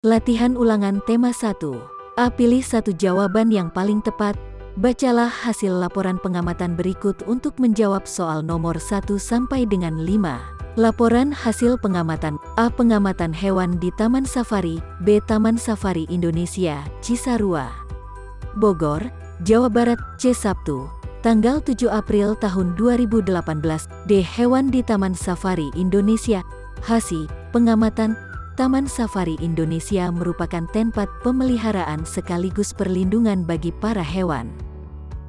Latihan ulangan tema 1. A. Pilih satu jawaban yang paling tepat. Bacalah hasil laporan pengamatan berikut untuk menjawab soal nomor 1 sampai dengan 5. Laporan hasil pengamatan. A. Pengamatan hewan di Taman Safari. B. Taman Safari Indonesia, Cisarua, Bogor, Jawa Barat. C. Sabtu, tanggal 7 April tahun 2018. D. Hewan di Taman Safari Indonesia. Hasil pengamatan. Taman Safari Indonesia merupakan tempat pemeliharaan sekaligus perlindungan bagi para hewan.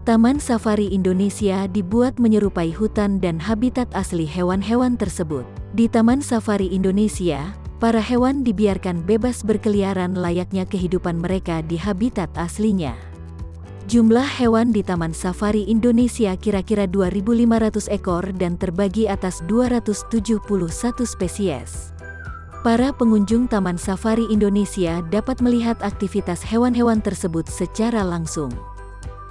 Taman Safari Indonesia dibuat menyerupai hutan dan habitat asli hewan-hewan tersebut. Di Taman Safari Indonesia, para hewan dibiarkan bebas berkeliaran layaknya kehidupan mereka di habitat aslinya. Jumlah hewan di Taman Safari Indonesia kira-kira 2.500 ekor dan terbagi atas 271 spesies. Para pengunjung Taman Safari Indonesia dapat melihat aktivitas hewan-hewan tersebut secara langsung.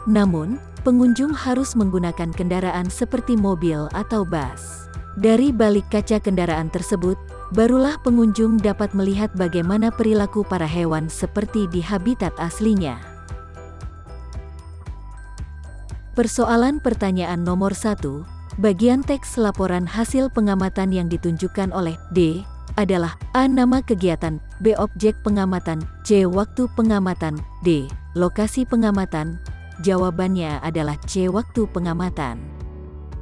Namun, pengunjung harus menggunakan kendaraan seperti mobil atau bus. Dari balik kaca kendaraan tersebut, barulah pengunjung dapat melihat bagaimana perilaku para hewan seperti di habitat aslinya. Persoalan pertanyaan nomor 1, bagian teks laporan hasil pengamatan yang ditunjukkan oleh D adalah A. Nama kegiatan, B. Objek pengamatan, C. Waktu pengamatan, D. Lokasi pengamatan. Jawabannya adalah C. Waktu pengamatan.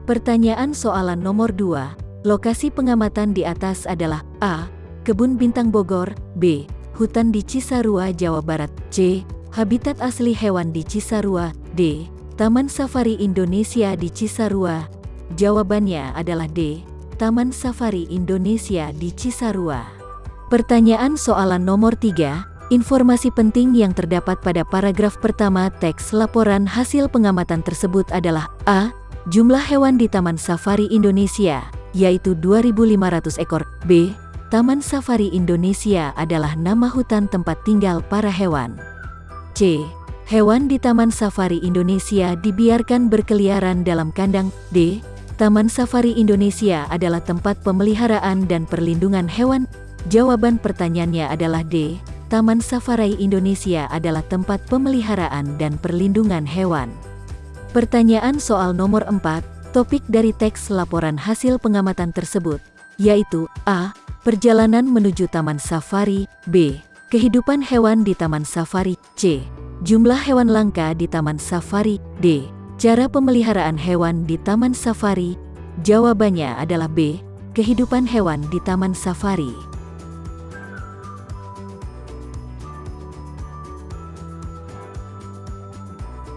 Pertanyaan soalan nomor 2, lokasi pengamatan di atas adalah A. Kebun Bintang Bogor, B. Hutan di Cisarua, Jawa Barat, C. Habitat asli hewan di Cisarua, D. Taman Safari Indonesia di Cisarua. Jawabannya adalah D. Taman Safari Indonesia di Cisarua. Pertanyaan soalan nomor 3, informasi penting yang terdapat pada paragraf pertama teks laporan hasil pengamatan tersebut adalah A. Jumlah hewan di Taman Safari Indonesia, yaitu 2.500 ekor. B. Taman Safari Indonesia adalah nama hutan tempat tinggal para hewan. C. Hewan di Taman Safari Indonesia dibiarkan berkeliaran dalam kandang. D. Taman Safari Indonesia adalah tempat pemeliharaan dan perlindungan hewan. Jawaban pertanyaannya adalah D. Taman Safari Indonesia adalah tempat pemeliharaan dan perlindungan hewan. Pertanyaan soal nomor 4, topik dari teks laporan hasil pengamatan tersebut, yaitu A. Perjalanan menuju Taman Safari. B. Kehidupan hewan di Taman Safari. C. Jumlah hewan langka di Taman Safari. D. Cara pemeliharaan hewan di Taman Safari. Jawabannya adalah B. Kehidupan hewan di Taman Safari.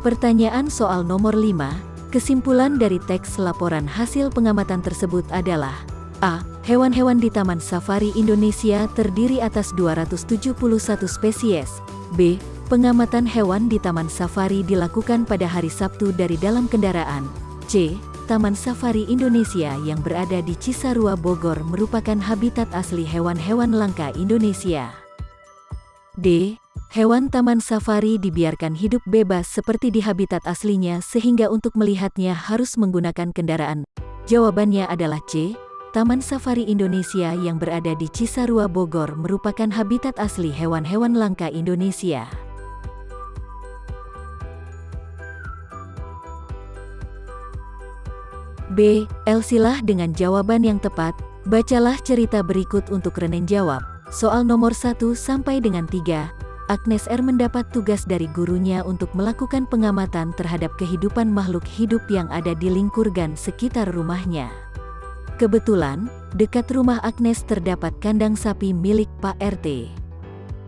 Pertanyaan soal nomor 5, kesimpulan dari teks laporan hasil pengamatan tersebut adalah A. Hewan-hewan di Taman Safari Indonesia terdiri atas 271 spesies. B. Pengamatan hewan di Taman Safari dilakukan pada hari Sabtu dari dalam kendaraan. C. Taman Safari Indonesia yang berada di Cisarua, Bogor merupakan habitat asli hewan-hewan langka Indonesia. D. Hewan Taman Safari dibiarkan hidup bebas seperti di habitat aslinya sehingga untuk melihatnya harus menggunakan kendaraan. Jawabannya adalah C. Taman Safari Indonesia yang berada di Cisarua, Bogor merupakan habitat asli hewan-hewan langka Indonesia. B. Elsilah dengan jawaban yang tepat. Bacalah cerita berikut untuk Renen jawab. Soal nomor 1 sampai dengan 3. Agnes R mendapat tugas dari gurunya untuk melakukan pengamatan terhadap kehidupan makhluk hidup yang ada di lingkungan sekitar rumahnya. Kebetulan, dekat rumah Agnes terdapat kandang sapi milik Pak RT.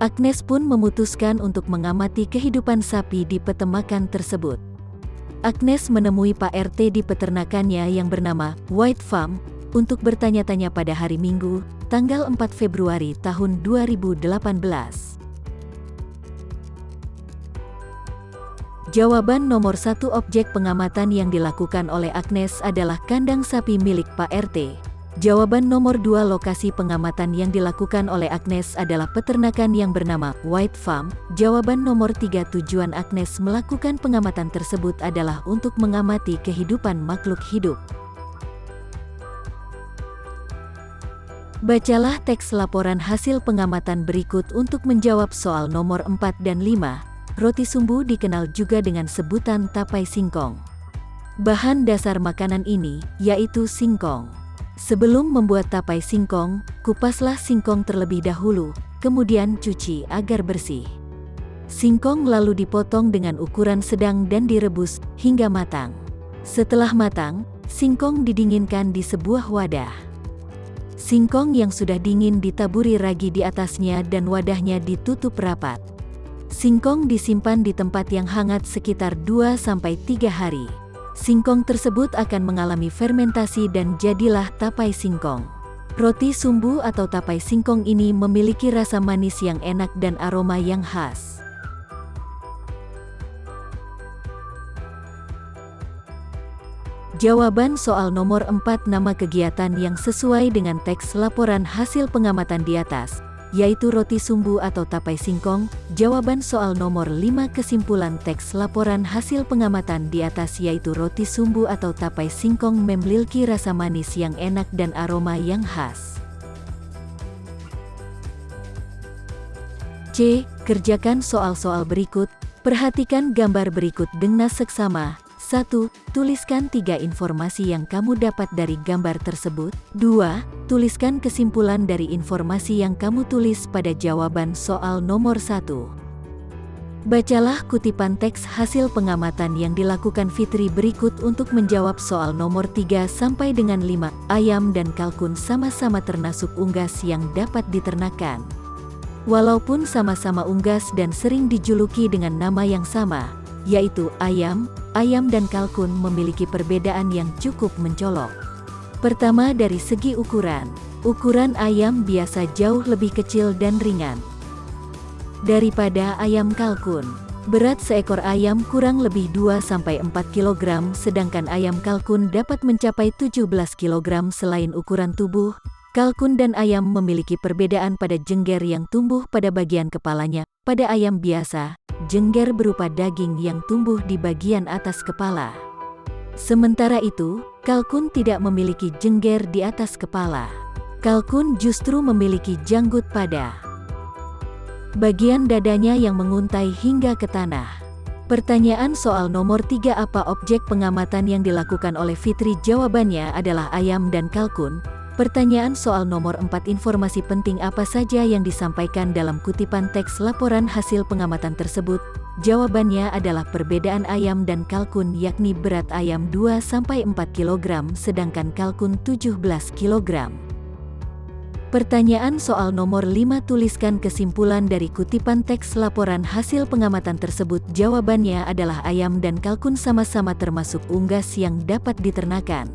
Agnes pun memutuskan untuk mengamati kehidupan sapi di peternakan tersebut. Agnes menemui Pak RT di peternakannya yang bernama White Farm untuk bertanya-tanya pada hari Minggu, tanggal 4 Februari tahun 2018. Jawaban nomor 1, objek pengamatan yang dilakukan oleh Agnes adalah kandang sapi milik Pak RT. Jawaban nomor 2, lokasi pengamatan yang dilakukan oleh Agnes adalah peternakan yang bernama White Farm. Jawaban nomor 3, tujuan Agnes melakukan pengamatan tersebut adalah untuk mengamati kehidupan makhluk hidup. Bacalah teks laporan hasil pengamatan berikut untuk menjawab soal nomor 4 dan 5. Roti sumbu dikenal juga dengan sebutan tapai singkong. Bahan dasar makanan ini yaitu singkong. Sebelum membuat tapai singkong, kupaslah singkong terlebih dahulu, kemudian cuci agar bersih. Singkong lalu dipotong dengan ukuran sedang dan direbus hingga matang. Setelah matang, singkong didinginkan di sebuah wadah. Singkong yang sudah dingin ditaburi ragi di atasnya dan wadahnya ditutup rapat. Singkong disimpan di tempat yang hangat sekitar 2-3 hari. Singkong tersebut akan mengalami fermentasi dan jadilah tapai singkong. Roti sumbu atau tapai singkong ini memiliki rasa manis yang enak dan aroma yang khas. Jawaban soal nomor 4 nama kegiatan yang sesuai dengan teks laporan hasil pengamatan di atas, yaitu roti sumbu atau tapai singkong. Jawaban soal nomor 5 kesimpulan teks laporan hasil pengamatan di atas yaitu roti sumbu atau tapai singkong memiliki rasa manis yang enak dan aroma yang khas. C. Kerjakan soal-soal berikut. Perhatikan gambar berikut dengan seksama. 1. Tuliskan 3 informasi yang kamu dapat dari gambar tersebut. 2. Tuliskan kesimpulan dari informasi yang kamu tulis pada jawaban soal nomor 1. Bacalah kutipan teks hasil pengamatan yang dilakukan Fitri berikut untuk menjawab soal nomor 3 sampai dengan 5. Ayam dan kalkun sama-sama termasuk unggas yang dapat diternakan. Walaupun sama-sama unggas dan sering dijuluki dengan nama yang sama, yaitu ayam dan kalkun memiliki perbedaan yang cukup mencolok. Pertama, dari segi ukuran. Ukuran ayam biasa jauh lebih kecil dan ringan daripada ayam kalkun. Berat seekor ayam kurang lebih 2-4 kg, sedangkan ayam kalkun dapat mencapai 17 kg. Selain ukuran tubuh, kalkun dan ayam memiliki perbedaan pada jengger yang tumbuh pada bagian kepalanya. Pada ayam biasa, jengger berupa daging yang tumbuh di bagian atas kepala. Sementara itu, kalkun tidak memiliki jengger di atas kepala. Kalkun justru memiliki janggut pada bagian dadanya yang menguntai hingga ke tanah. Pertanyaan soal nomor 3, apa objek pengamatan yang dilakukan oleh Fitri? Jawabannya adalah ayam dan kalkun. Pertanyaan soal nomor 4, informasi penting apa saja yang disampaikan dalam kutipan teks laporan hasil pengamatan tersebut? Jawabannya adalah perbedaan ayam dan kalkun, yakni berat ayam 2-4 kg sedangkan kalkun 17 kg. Pertanyaan soal nomor 5, tuliskan kesimpulan dari kutipan teks laporan hasil pengamatan tersebut. Jawabannya adalah ayam dan kalkun sama-sama termasuk unggas yang dapat diternakan.